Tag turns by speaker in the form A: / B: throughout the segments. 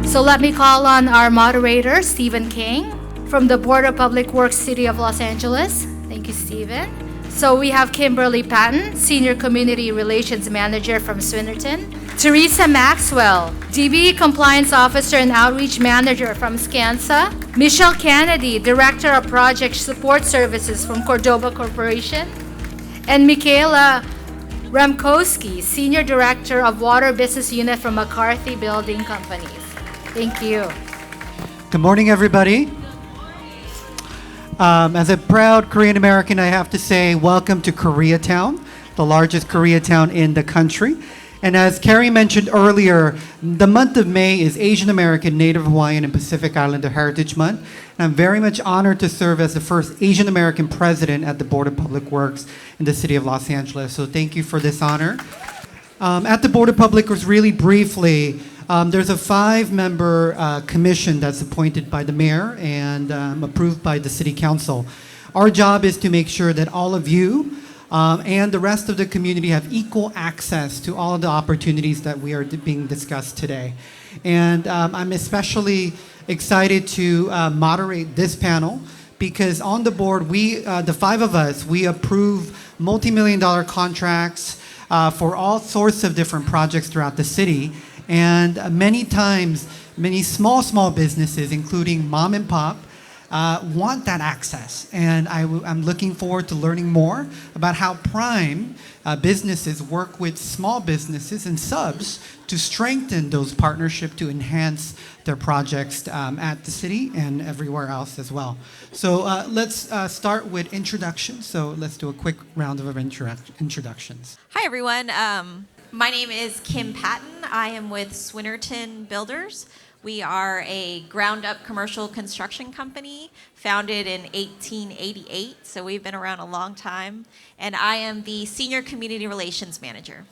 A: So let me call on our moderator, Stephen King, from the Board of Public Works, City of Los Angeles. Thank you, Stephen. So we have Kimberly Patton, Senior Community Relations Manager from Swinnerton. Teresa Maxwell, DB Compliance Officer and Outreach Manager from SCANSA. Michelle Kennedy, Director of Project Support Services from Cordoba Corporation. And Michaela Ramkowski, Senior Director of Water Business Unit from McCarthy Building Companies. Thank you.
B: Good morning, everybody. As a proud Korean American, I have to say welcome to Koreatown, the largest Koreatown in the country. And as Carrie mentioned earlier, the month of May is Asian American, Native Hawaiian, and Pacific Islander Heritage Month. And I'm very much honored to serve as the first Asian American president at the Board of Public Works in the City of Los Angeles. So thank you for this honor. At the Board of Public Works, really briefly, there's a 5-member commission that's appointed by the mayor and approved by the city council. Our job is to make sure that all of you and the rest of the community have equal access to all of the opportunities that we are being discussed today. And I'm especially excited to moderate this panel because on the board, the 5 of us, we approve multi-million-dollar contracts for all sorts of different projects throughout the city. And many times, many small businesses, including mom and pop, want that access. And I'm looking forward to learning more about how prime businesses work with small businesses and subs to strengthen those partnerships to enhance their projects at the city and everywhere else as well. So let's start with introductions. So let's do a quick round of introductions.
C: Hi, everyone. My name is Kim Patton. I am with Swinnerton Builders. We are a ground-up commercial construction company founded in 1888, so we've been around a long time. And I am the Senior Community Relations Manager.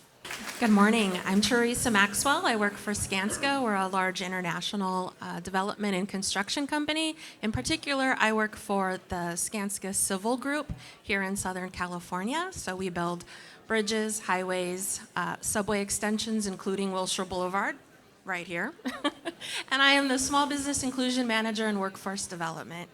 D: Good morning. I'm Teresa Maxwell. I work for Skanska. We're a large international development and construction company. In particular, I work for the Skanska Civil Group here in Southern California. So we build bridges, highways, subway extensions, including Wilshire Boulevard, right here. And I am the Small Business Inclusion Manager and Workforce Development.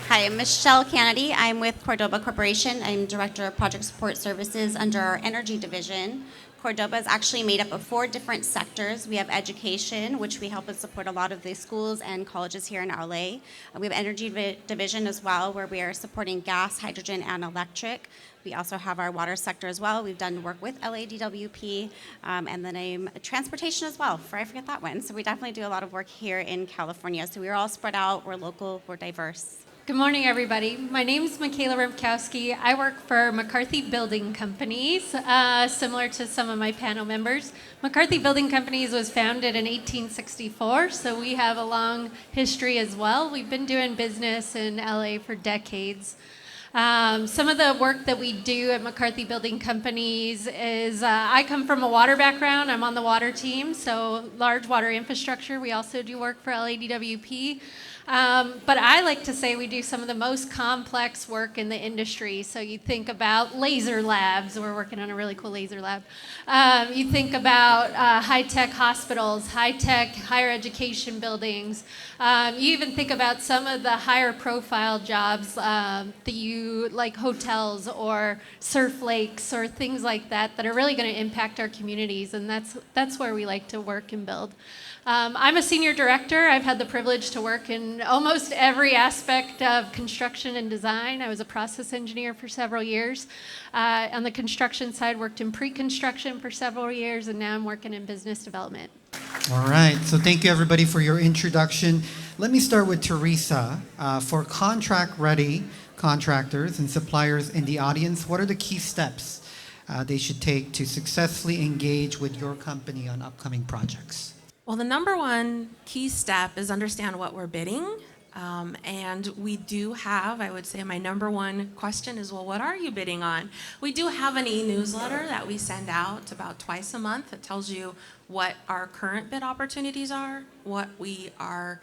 E: Hi, I'm Michelle Kennedy. I'm with Cordoba Corporation. I'm Director of Project Support Services under our Energy Division. Cordoba is actually made up of 4 different sectors. We have education, which we help and support a lot of the schools and colleges here in LA. We have Energy Division as well, where we are supporting gas, hydrogen, and electric. We also have our water sector as well. We've done work with LADWP, and then I'm transportation as well, before I forget that one. So we definitely do a lot of work here in California. So we're all spread out, we're local, we're diverse.
F: Good morning, everybody. My name is Michaela Ramkowski. I work for McCarthy Building Companies, similar to some of my panel members. McCarthy Building Companies was founded in 1864, so we have a long history as well. We've been doing business in LA for decades. Some of the work that we do at McCarthy Building Companies is, I come from a water background. I'm on the water team, so large water infrastructure. We also do work for LADWP. But I like to say we do some of the most complex work in the industry. So you think about laser labs. We're working on a really cool laser lab. You think about high-tech hospitals, high-tech higher education buildings. You even think about some of the higher profile jobs that you like hotels or surf lakes or things like that that are really going to impact our communities. And that's where we like to work and build. I'm a senior director. I've had the privilege to work in almost every aspect of construction and design. I was a process engineer for several years. On the construction side, worked in pre-construction for several years, and now I'm working in business development.
B: All right, so thank you everybody for your introduction. Let me start with Teresa. For contract-ready contractors and suppliers in the audience, what are the key steps they should take to successfully engage with your company on upcoming projects?
D: Well, the number one key step is understand what we're bidding. And we do have, I would say my number one question is, well, what are you bidding on? We do have an e-newsletter that we send out about twice a month that tells you what our current bid opportunities are, what our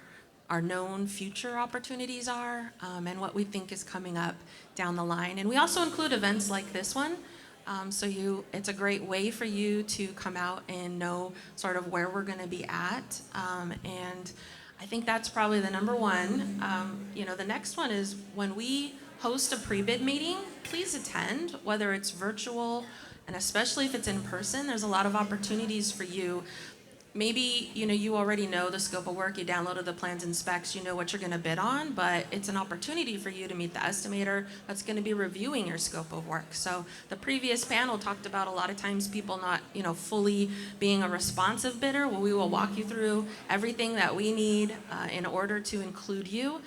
D: known future opportunities are, and what we think is coming up down the line. And we also include events like this one It's a great way for you to come out and know sort of where we're going to be at. And I think that's probably the number one. The next one is when we host a pre-bid meeting, please attend, whether it's virtual, and especially if it's in person. There's a lot of opportunities for you. Maybe, you already know the scope of work, you downloaded the plans and specs, you know what you're gonna bid on, but it's an opportunity for you to meet the estimator that's gonna be reviewing your scope of work. So the previous panel talked about a lot of times people not, fully being a responsive bidder. Well, we will walk you through everything that we need in order to include you.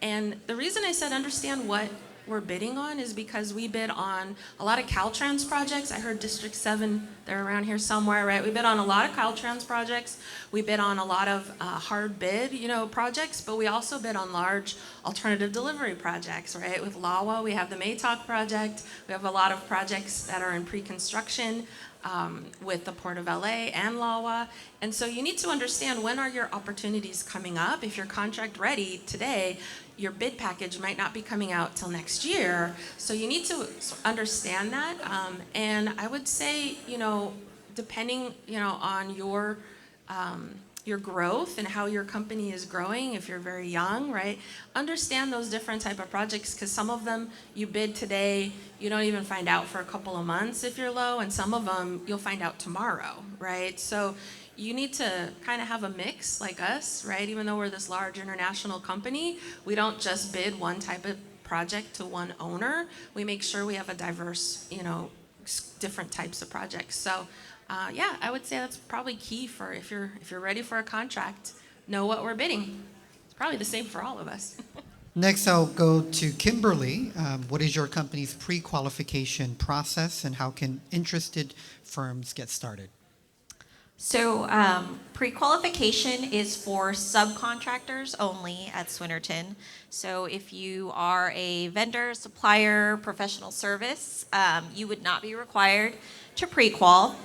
D: And the reason I said understand what we're bidding on is because we bid on a lot of Caltrans projects. I heard District 7, they're around here somewhere, right? We bid on a lot of Caltrans projects. We bid on a lot of hard bid, projects, but we also bid on large alternative delivery projects, right? With LAWA, we have the Maytalk project. We have a lot of projects that are in pre-construction with the Port of LA and LAWA. And so you need to understand, when are your opportunities coming up? If you're contract ready today, your bid package might not be coming out till next year. So you need to understand that. And I would say, depending, on your growth and how your company is growing, if you're very young, right? Understand those different type of projects, because some of them you bid today, you don't even find out for a couple of months if you're low, and some of them you'll find out tomorrow, right? So you need to kind of have a mix like us, right? Even though we're this large international company, we don't just bid one type of project to one owner. We make sure we have a diverse, different types of projects. So I would say that's probably key for if you're ready for a contract, know what we're bidding. It's probably the same for all of us.
B: Next, I'll go to Kimberly. What is your company's pre-qualification process, and how can interested firms get started?
C: So pre-qualification is for subcontractors only at Swinnerton. So if you are a vendor, supplier, professional service, you would not be required to pre-qual.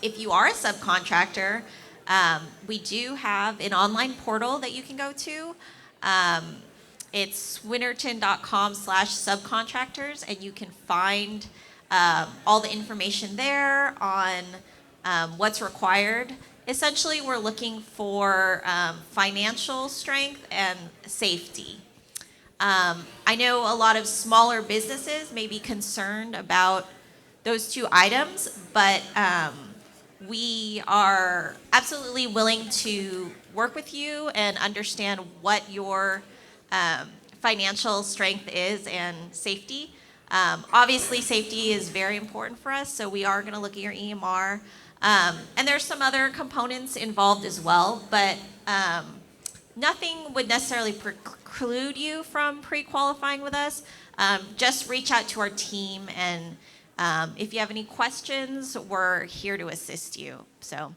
C: If you are a subcontractor, we do have an online portal that you can go to. It's swinnerton.com/subcontractors, and you can find all the information there on what's required. Essentially, we're looking for financial strength and safety. I know a lot of smaller businesses may be concerned about those two items, but we are absolutely willing to work with you and understand what your financial strength is and safety. Obviously, safety is very important for us, so we are going to look at your EMR. And there's some other components involved as well, but nothing would necessarily preclude you from pre-qualifying with us. Just reach out to our team, and if you have any questions, we're here to assist you. So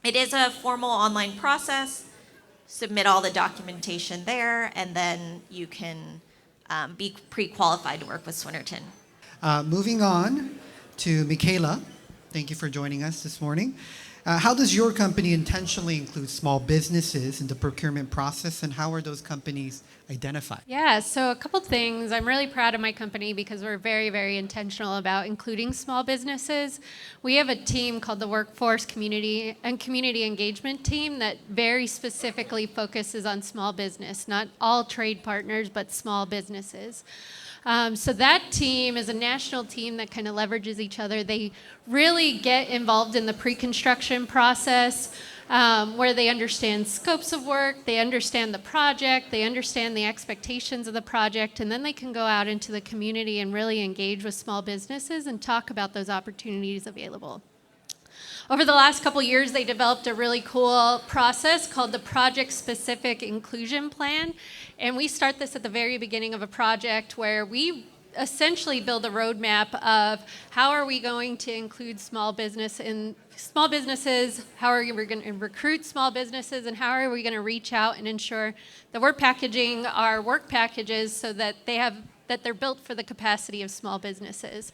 C: it is a formal online process. Submit all the documentation there, and then you can be pre-qualified to work with Swinnerton.
B: Moving on to Michaela. Thank you for joining us this morning. How does your company intentionally include small businesses in the procurement process, and how are those companies identified?
F: Yeah, so a couple things. I'm really proud of my company because we're very, very intentional about including small businesses. We have a team called the Workforce Community Engagement Team that very specifically focuses on small business, not all trade partners, but small businesses. So that team is a national team that kind of leverages each other. They really get involved in the pre-construction process, where they understand scopes of work, they understand the project, they understand the expectations of the project, and then they can go out into the community and really engage with small businesses and talk about those opportunities available. Over the last couple years, they developed a really cool process called the Project-Specific Inclusion Plan. And we start this at the very beginning of a project where we essentially build a roadmap of how are we going to include small businesses, how are we going to recruit small businesses, and how are we going to reach out and ensure that we're packaging our work packages so that they're built for the capacity of small businesses.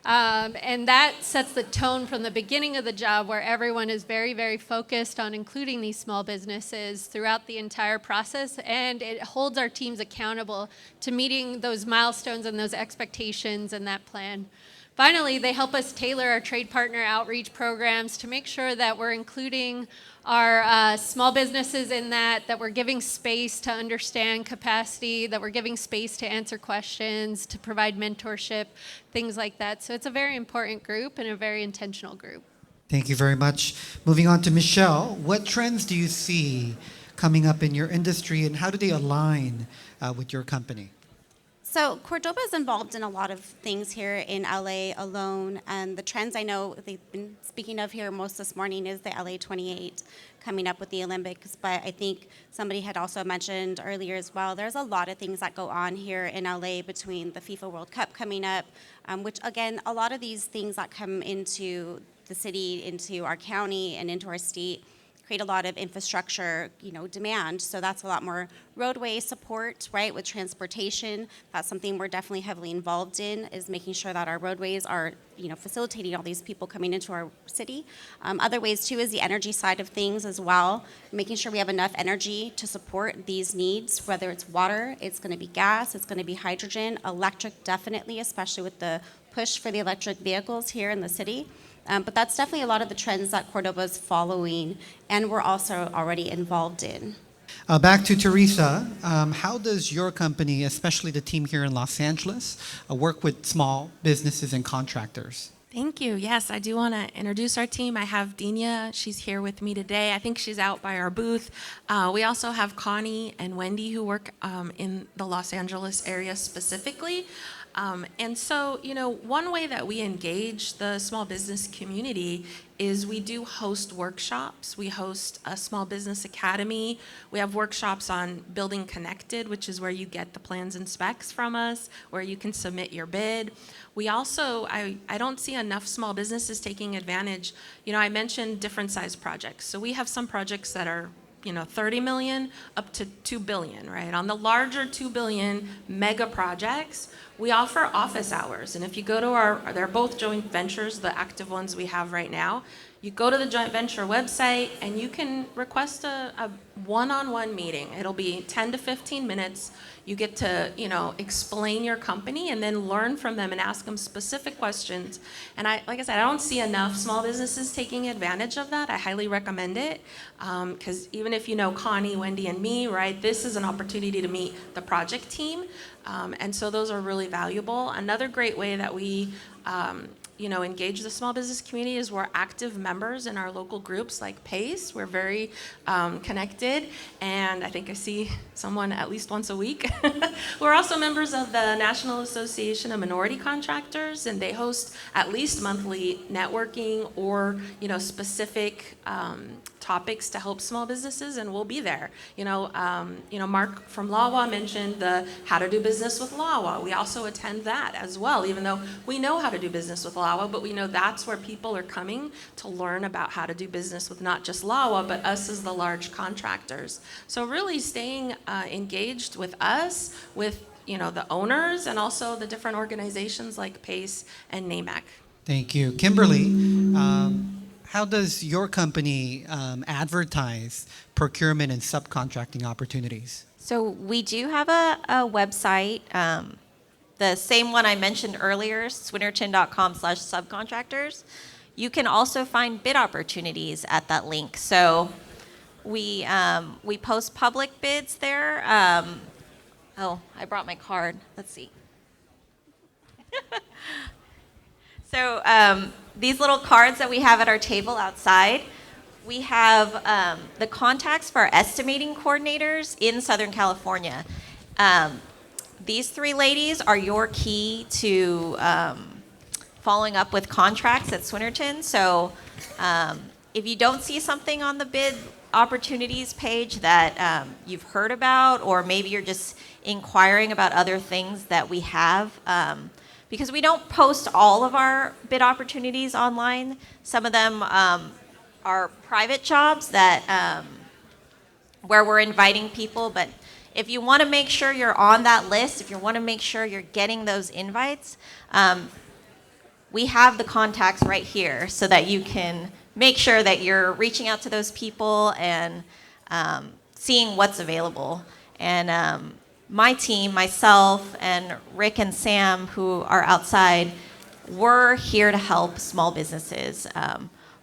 F: And that sets the tone from the beginning of the job, where everyone is very, very focused on including these small businesses throughout the entire process, and it holds our teams accountable to meeting those milestones and those expectations in that plan. Finally, they help us tailor our trade partner outreach programs to make sure that we're including our small businesses in that we're giving space to understand capacity, that we're giving space to answer questions, to provide mentorship, things like that. So it's a very important group and a very intentional group.
B: Thank you very much. Moving on to Michelle, what trends do you see coming up in your industry, and how do they align with your company?
E: So Cordoba is involved in a lot of things here in LA alone, and the trends I know they've been speaking of here most this morning is the LA 28 coming up with the Olympics, but I think somebody had also mentioned earlier as well, there's a lot of things that go on here in LA between the FIFA World Cup coming up, which again, a lot of these things that come into the city, into our county, and into our state create a lot of infrastructure, demand. So that's a lot more roadway support, right, with transportation. That's something we're definitely heavily involved in, is making sure that our roadways are, facilitating all these people coming into our city. Other ways, too, is the energy side of things as well, making sure we have enough energy to support these needs, whether it's water, it's going to be gas, it's going to be hydrogen, electric definitely, especially with the push for the electric vehicles here in the city. But that's definitely a lot of the trends that Cordoba is following, and we're also already involved in.
B: Back to Teresa. How does your company, especially the team here in Los Angeles, work with small businesses and contractors?
D: Thank you. Yes, I do want to introduce our team. I have Dina. She's here with me today. I think she's out by our booth. We also have Connie and Wendy who work in the Los Angeles area specifically. And so, one way that we engage the small business community is we do host workshops. We host a small business academy. We have workshops on building connected, which is where you get the plans and specs from us, where you can submit your bid. We also, I don't see enough small businesses taking advantage. I mentioned different size projects. So we have some projects that are 30 million up to 2 billion, right? On the larger 2 billion mega projects, we offer office hours. And if you go to they're both joint ventures, the active ones we have right now. You go to the joint venture website and you can request a one-on-one meeting. It'll be 10 to 15 minutes. You get to, explain your company and then learn from them and ask them specific questions. And like I said, I don't see enough small businesses taking advantage of that. I highly recommend it because even if you know Connie, Wendy, and me, right, this is an opportunity to meet the project team. And so those are really valuable. Another great way that we engage the small business community is we're active members in our local groups like PACE. We're very connected, and I think I see someone at least once a week. We're also members of the National Association of Minority Contractors, and they host at least monthly networking or specific topics to help small businesses, and we'll be there. Mark from LAWA mentioned the How to Do Business with LAWA. We also attend that as well, even though we know how to do business with LAWA, but we know that's where people are coming to learn about how to do business with not just LAWA, but us as the large contractors. So really staying engaged with us, with the owners, and also the different organizations like PACE and NAMAC.
B: Thank you. Kimberly, how does your company advertise procurement and subcontracting opportunities?
C: So we do have a website, the same one I mentioned earlier, swinnerton.com/subcontractors. You can also find bid opportunities at that link. So we post public bids there. I brought my card. Let's see. So these little cards that we have at our table outside, we have the contacts for our estimating coordinators in Southern California. These three ladies are your key to following up with contracts at Swinnerton. So if you don't see something on the bid opportunities page that you've heard about, or maybe you're just inquiring about other things that we have, because we don't post all of our bid opportunities online. Some of them are private jobs that where we're inviting people, but if you want to make sure you're on that list, if you want to make sure you're getting those invites, we have the contacts right here so that you can make sure that you're reaching out to those people and seeing what's available. And my team, myself and Rick and Sam, who are outside, we're here to help small businesses.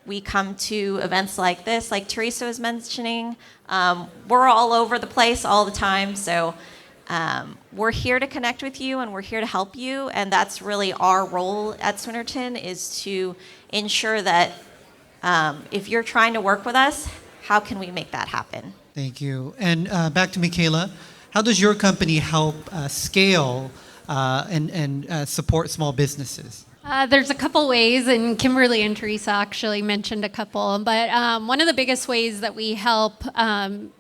C: We come to events like this, like Teresa was mentioning. We're all over the place all the time, so we're here to connect with you and we're here to help you, and that's really our role at Swinnerton, is to ensure that if you're trying to work with us, how can we make that happen?
B: Thank you. And back to Michaela, how does your company help scale and support small businesses?
F: There's a couple ways, and Kimberly and Teresa actually mentioned a couple. But one of the biggest ways that we help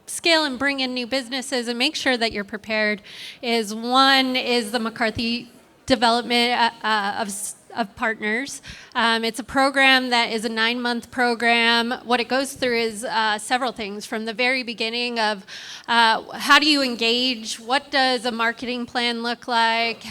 F: scale and bring in new businesses and make sure that you're prepared is the McCarthy development of partners. It's a program that is a 9-month program. What it goes through is several things, from the very beginning of how do you engage, what does a marketing plan look like,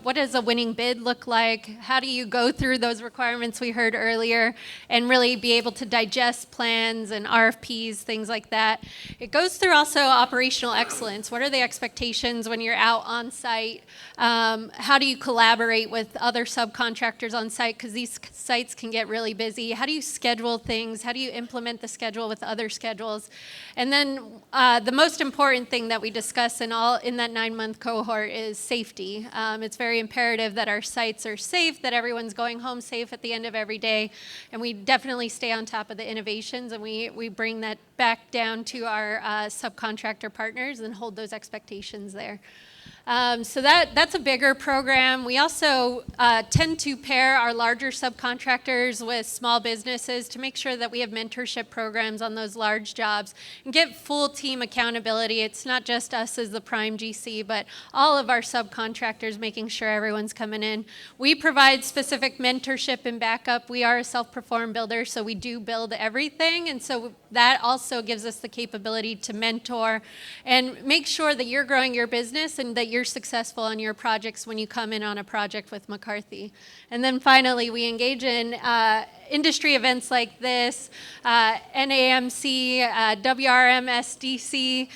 F: what does a winning bid look like, how do you go through those requirements we heard earlier and really be able to digest plans and RFPs, things like that. It goes through also operational excellence. What are the expectations when you're out on site? How do you collaborate with other subcontractors on site, because these sites can get really busy? How do you schedule things? How do you implement the schedule with other schedules? And then the most important thing that we discuss in that 9-month cohort is safety. It's very imperative that our sites are safe, that everyone's going home safe at the end of every day, and we definitely stay on top of the innovations, and we bring that back down to our subcontractor partners and hold those expectations there. So that's a bigger program. We also tend to pair our larger subcontractors with small businesses to make sure that we have mentorship programs on those large jobs and get full team accountability. It's not just us as the prime GC, but all of our subcontractors, making sure everyone's coming in. We provide specific mentorship and backup. We are a self-perform builder, so we do build everything, and so that also gives us the capability to mentor and make sure that you're growing your business and that you're successful on your projects when you come in on a project with McCarthy. And then finally, we engage in industry events like this, NAMC, WRMSDC,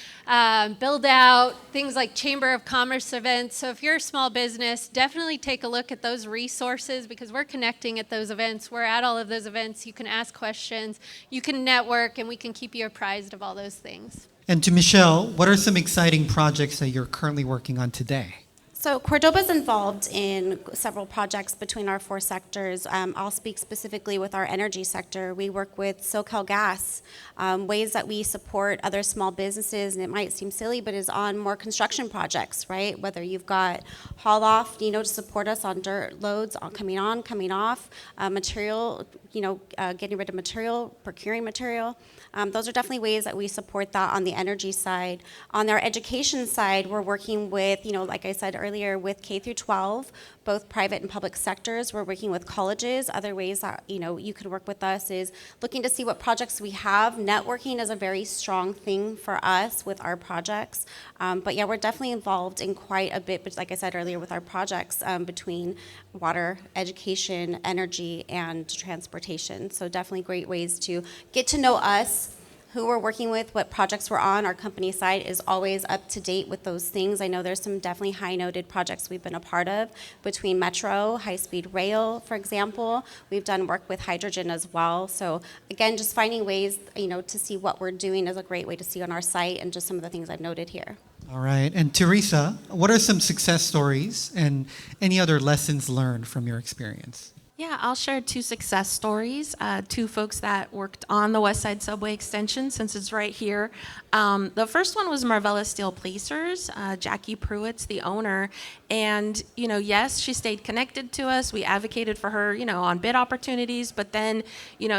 F: build out, things like Chamber of Commerce events. So if you're a small business, definitely take a look at those resources, because we're connecting at those events. We're at all of those events. You can ask questions, you can network, and we can keep you apprised of all those things.
B: And to Michelle, what are some exciting projects that you're currently working on today?
E: So Cordoba's involved in several projects between our 4 sectors. I'll speak specifically with our energy sector. We work with SoCalGas, ways that we support other small businesses, and it might seem silly, but is on more construction projects, right? Whether you've got haul off, to support us on dirt loads, coming on, coming off, material, getting rid of material, procuring material. Those are definitely ways that we support that on the energy side. On our education side, we're working with, like I said earlier, with K through 12, both private and public sectors. We're working with colleges. Other ways that, you can work with us is looking to see what projects we have. Networking is a very strong thing for us with our projects. But yeah, we're definitely involved in quite a bit, but like I said earlier, with our projects between water, education, energy, and transportation. So definitely great ways to get to know us, who we're working with, what projects we're on. Our company side is always up to date with those things. I know there's some definitely high-noted projects we've been a part of between Metro, high-speed rail, for example. We've done work with hydrogen as well. So again, just finding ways, to see what we're doing is a great way to see on our site, and just some of the things I've noted here.
B: All right. And Teresa, what are some success stories and any other lessons learned from your experience?
D: Yeah, I'll share 2 success stories, 2 folks that worked on the West Side Subway extension, since it's right here. The first one was Marvella Steel Placers. Jackie Pruitt's the owner. And, yes, she stayed connected to us. We advocated for her, on bid opportunities. But then,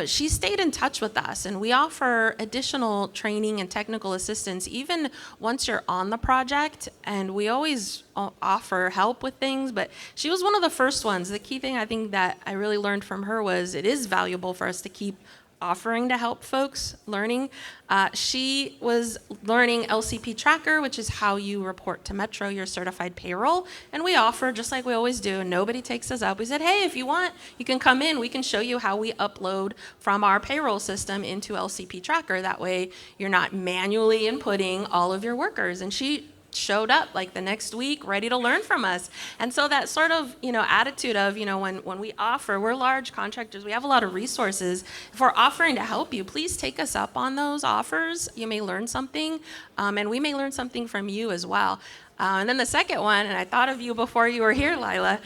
D: she stayed in touch with us. And we offer additional training and technical assistance even once you're on the project. And we always offer help with things. But she was one of the first ones. The key thing I think that I really learned from her was it is valuable for us to keep offering to help folks learning. She was learning LCP Tracker, which is how you report to Metro your certified payroll. And we offer, just like we always do, and nobody takes us up. We said, hey, if you want, you can come in. We can show you how we upload from our payroll system into LCP Tracker. That way you're not manually inputting all of your workers. And she showed up like the next week ready to learn from us. And so that sort of, attitude of, when we offer, we're large contractors, we have a lot of resources. If we're offering to help you, please take us up on those offers. You may learn something, and we may learn something from you as well. And then the second one, and I thought of you before you were here, Lila,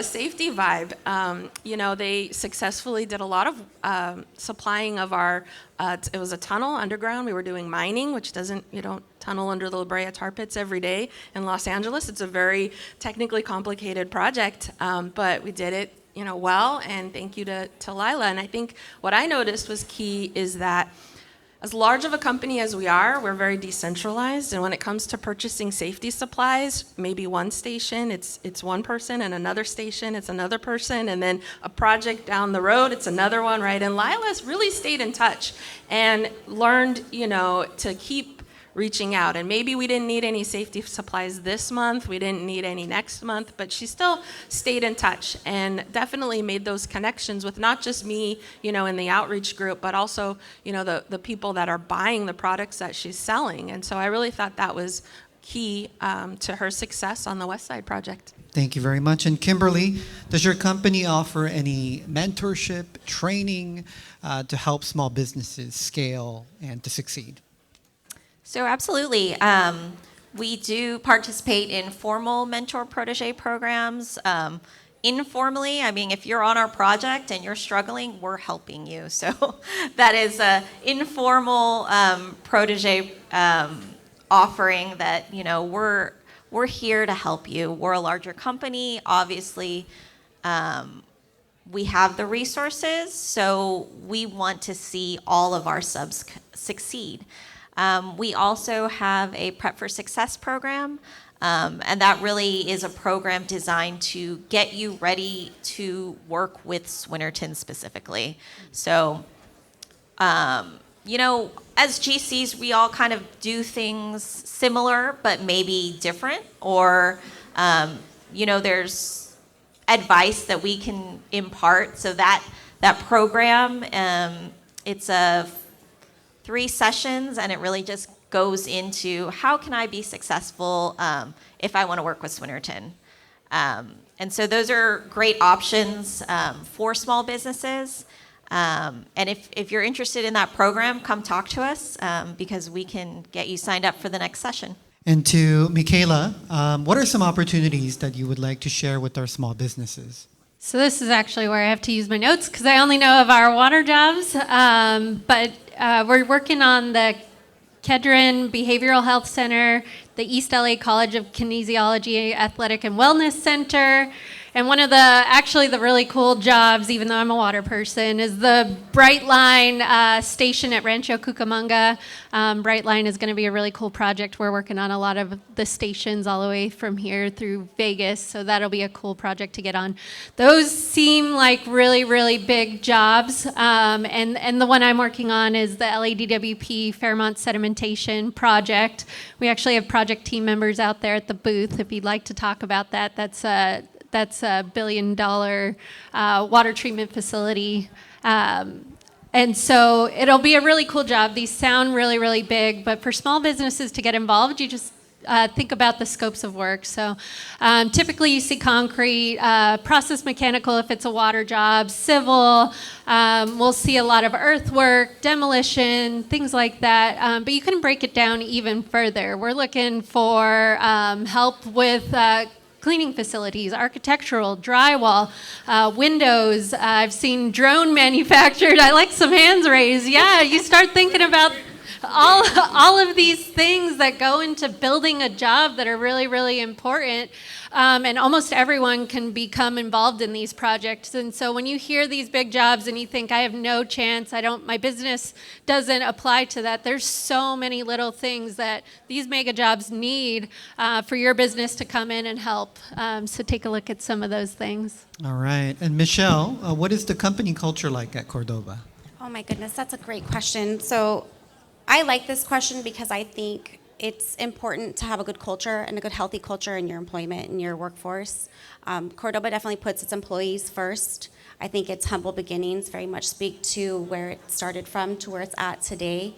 D: Safety Vibe. They successfully did a lot of supplying of our, it was a tunnel underground. We were doing mining, which you don't tunnel under the La Brea tar pits every day in Los Angeles. It's a very technically complicated project, but we did it, well, and thank you to Lila. And I think what I noticed was key is that as large of a company as we are, we're very decentralized, and when it comes to purchasing safety supplies, maybe one station, it's one person, and another station, it's another person, and then a project down the road, it's another one, right? And Lila's really stayed in touch and learned, to keep reaching out. And maybe we didn't need any safety supplies this month, we didn't need any next month, but she still stayed in touch and definitely made those connections with not just me, in the outreach group, but also, the people that are buying the products that she's selling. And so I really thought that was key to her success on the West Side project.
B: Thank you very much. And Kimberly, does your company offer any mentorship, training to help small businesses scale and to succeed?
C: So absolutely. We do participate in formal mentor protege programs. Informally, if you're on our project and you're struggling, we're helping you. So that is an informal protege offering that, we're here to help you. We're a larger company. Obviously, we have the resources, so we want to see all of our subs succeed. We also have a Prep for Success program, and that really is a program designed to get you ready to work with Swinnerton specifically. So, as GCs, we all kind of do things similar, but maybe different, or, there's advice that we can impart. So that program, it's a 3 sessions, and it really just goes into how can I be successful if I want to work with Swinnerton. And so those are great options for small businesses. And if you're interested in that program, come talk to us because we can get you signed up for the next session.
B: And to Michaela, what are some opportunities that you would like to share with our small businesses?
F: So this is actually where I have to use my notes because I only know of our water jobs. But we're working on the Kedron Behavioral Health Center, the East LA College of Kinesiology Athletic and Wellness Center, and one of the really cool jobs, even though I'm a water person, is the Brightline station at Rancho Cucamonga. Brightline is going to be a really cool project. We're working on a lot of the stations all the way from here through Vegas, so that'll be a cool project to get on. Those seem like really, really big jobs, and the one I'm working on is the LADWP Fairmont Sedimentation Project. We actually have project team members out there at the booth if you'd like to talk about that. That's a $1 billion water treatment facility. And so it'll be a really cool job. These sound really, really big, but for small businesses to get involved, you just think about the scopes of work. So typically you see concrete, process mechanical if it's a water job, civil, we'll see a lot of earthwork, demolition, things like that. But you can break it down even further. We're looking for help with cleaning facilities, architectural, drywall, windows. I've seen drone manufactured. I like some hands raised. Yeah, you start thinking about all of these things that go into building a job that are really, really important. And almost everyone can become involved in these projects. And so when you hear these big jobs and you think, I have no chance, my business doesn't apply to that, there's so many little things that these mega jobs need for your business to come in and help. So take a look at some of those things.
B: All right. And Michelle, what is the company culture like at Cordoba?
E: Oh my goodness, that's a great question. So I like this question because I think it's important to have a good culture and a good, healthy culture in your employment and your workforce. Cordoba definitely puts its employees first. I think its humble beginnings very much speak to where it started from to where it's at today.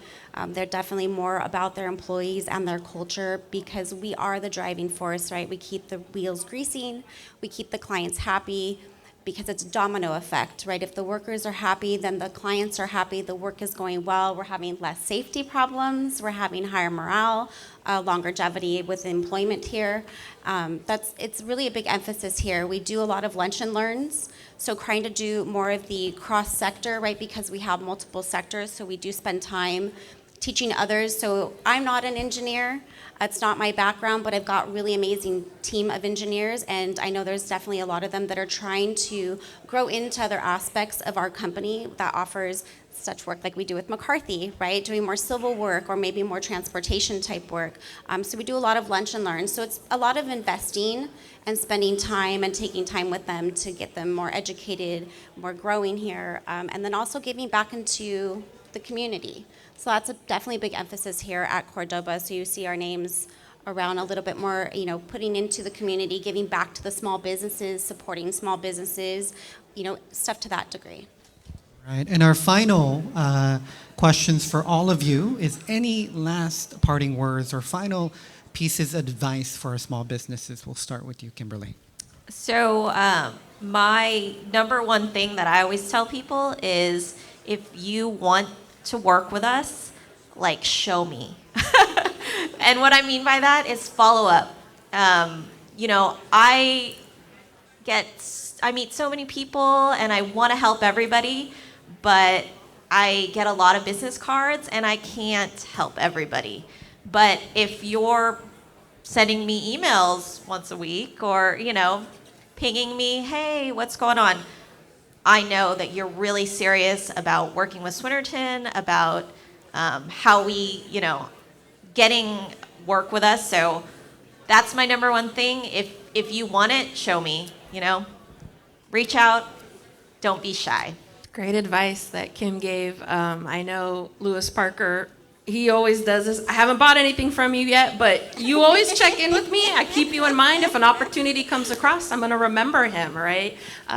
E: They're definitely more about their employees and their culture because we are the driving force, right? We keep the wheels greasing, we keep the clients happy, because it's a domino effect, right? If the workers are happy, then the clients are happy, the work is going well, we're having less safety problems, we're having higher morale, longevity with employment here. It's really a big emphasis here. We do a lot of lunch and learns, so trying to do more of the cross-sector, right? Because we have multiple sectors, so we do spend time teaching others. So I'm not an engineer. It's not my background, but I've got a really amazing team of engineers, and I know there's definitely a lot of them that are trying to grow into other aspects of our company that offers such work like we do with McCarthy, right? Doing more civil work or maybe more transportation type work. So we do a lot of lunch and learn. So it's a lot of investing and spending time and taking time with them to get them more educated, more growing here, and then also giving back into the community. So that's definitely a big emphasis here at Cordoba. So you see our names around a little bit more, putting into the community, giving back to the small businesses, supporting small businesses, stuff to that degree.
B: Right. And our final questions for all of you is any last parting words or final pieces of advice for our small businesses? We'll start with you, Kimberly.
C: So my number one thing that I always tell people is if you want to work with us, show me. And what I mean by that is follow up. I meet so many people and I want to help everybody, but I get a lot of business cards and I can't help everybody. But if you're sending me emails once a week or, pinging me, hey, what's going on? I know that you're really serious about working with Swinnerton, about how we, getting work with us. So that's my number one thing. If you want it, show me, reach out, don't be shy.
D: Great advice that Kim gave. I know Lewis Parker, he always does this. I haven't bought anything from you yet, but you always check in with me. I keep you in mind. If an opportunity comes across, I'm going to remember him, right?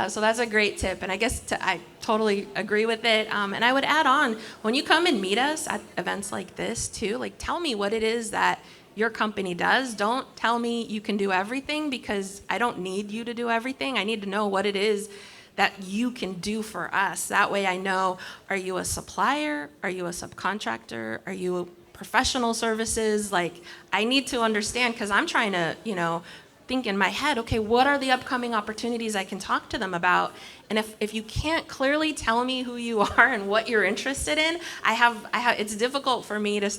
D: So that's a great tip. And I guess I totally agree with it. And I would add on, when you come and meet us at events like this too, tell me what it is that your company does. Don't tell me you can do everything because I don't need you to do everything. I need to know what it is that you can do for us. That way I know, are you a supplier? Are you a subcontractor? Are you professional services? I need to understand because I'm trying to, think in my head, okay, what are the upcoming opportunities I can talk to them about? And if you can't clearly tell me who you are and what you're interested in, it's difficult for me to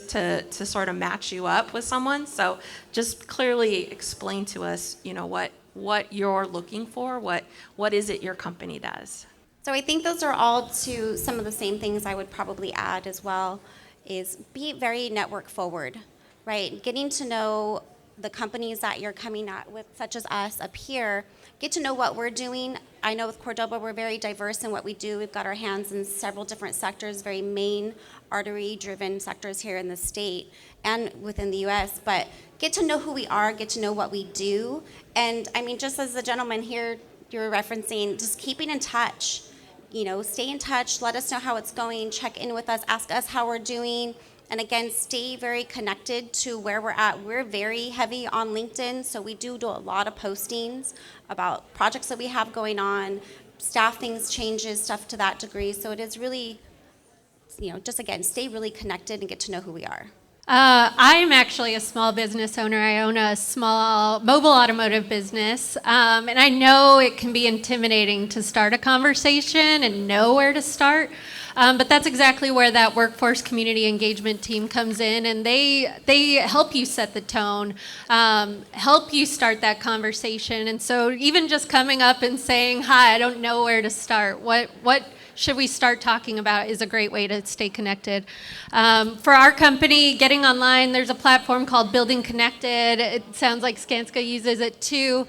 D: sort of match you up with someone. So just clearly explain to us, what you're looking for, what is it your company does.
E: So I think those are all to some of the same things I would probably add as well, is be very network forward, right? Getting to know the companies that you're coming at with, such as us up here, get to know what we're doing. I know with Cordoba, we're very diverse in what we do. We've got our hands in several different sectors, very main artery-driven sectors here in the state and within the U.S., but get to know who we are, get to know what we do. And just as the gentleman here you were referencing, just keeping in touch. Stay in touch, let us know how it's going, check in with us, ask us how we're doing. And again, stay very connected to where we're at. We're very heavy on LinkedIn, so we do a lot of postings about projects that we have going on, staffing changes, stuff to that degree. So it is really, just again, stay really connected and get to know who we are.
F: I'm actually a small business owner. I own a small mobile automotive business, and I know it can be intimidating to start a conversation and know where to start. But that's exactly where that workforce community engagement team comes in, and they help you set the tone, help you start that conversation. And so even just coming up and saying, "Hi, I don't know where to start. What should we start talking about?" is a great way to stay connected. For our company, getting online, there's a platform called Building Connected. It sounds like Skanska uses it too.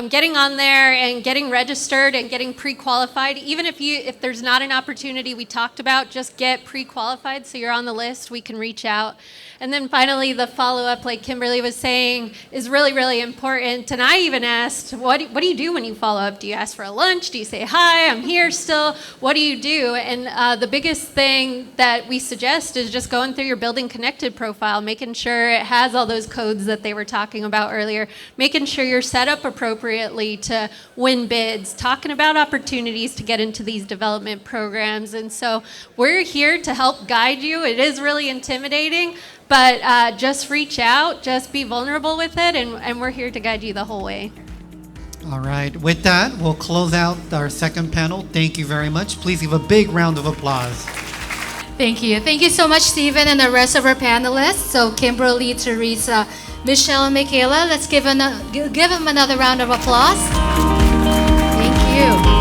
F: Getting on there and getting registered and getting pre-qualified, even if there's not an opportunity we talked about, just get pre-qualified so you're on the list. We can reach out And then finally, the follow-up, like Kimberly was saying, is really, really important. And I even asked, what do you do when you follow up? Do you ask for a lunch? Do you say, hi, I'm here still? What do you do? And the biggest thing that we suggest is just going through your Building Connected profile, making sure it has all those codes that they were talking about earlier, making sure you're set up appropriately to win bids, talking about opportunities to get into these development programs. And so we're here to help guide you. It is really intimidating, but just reach out, just be vulnerable with it, and we're here to guide you the whole way.
B: All right. With that, we'll close out our second panel. Thank you very much. Please give a big round of applause.
A: Thank you. Thank you so much, Stephen, and the rest of our panelists. So Kimberly, Teresa, Michelle, and Michaela, let's give them another round of applause. Thank you.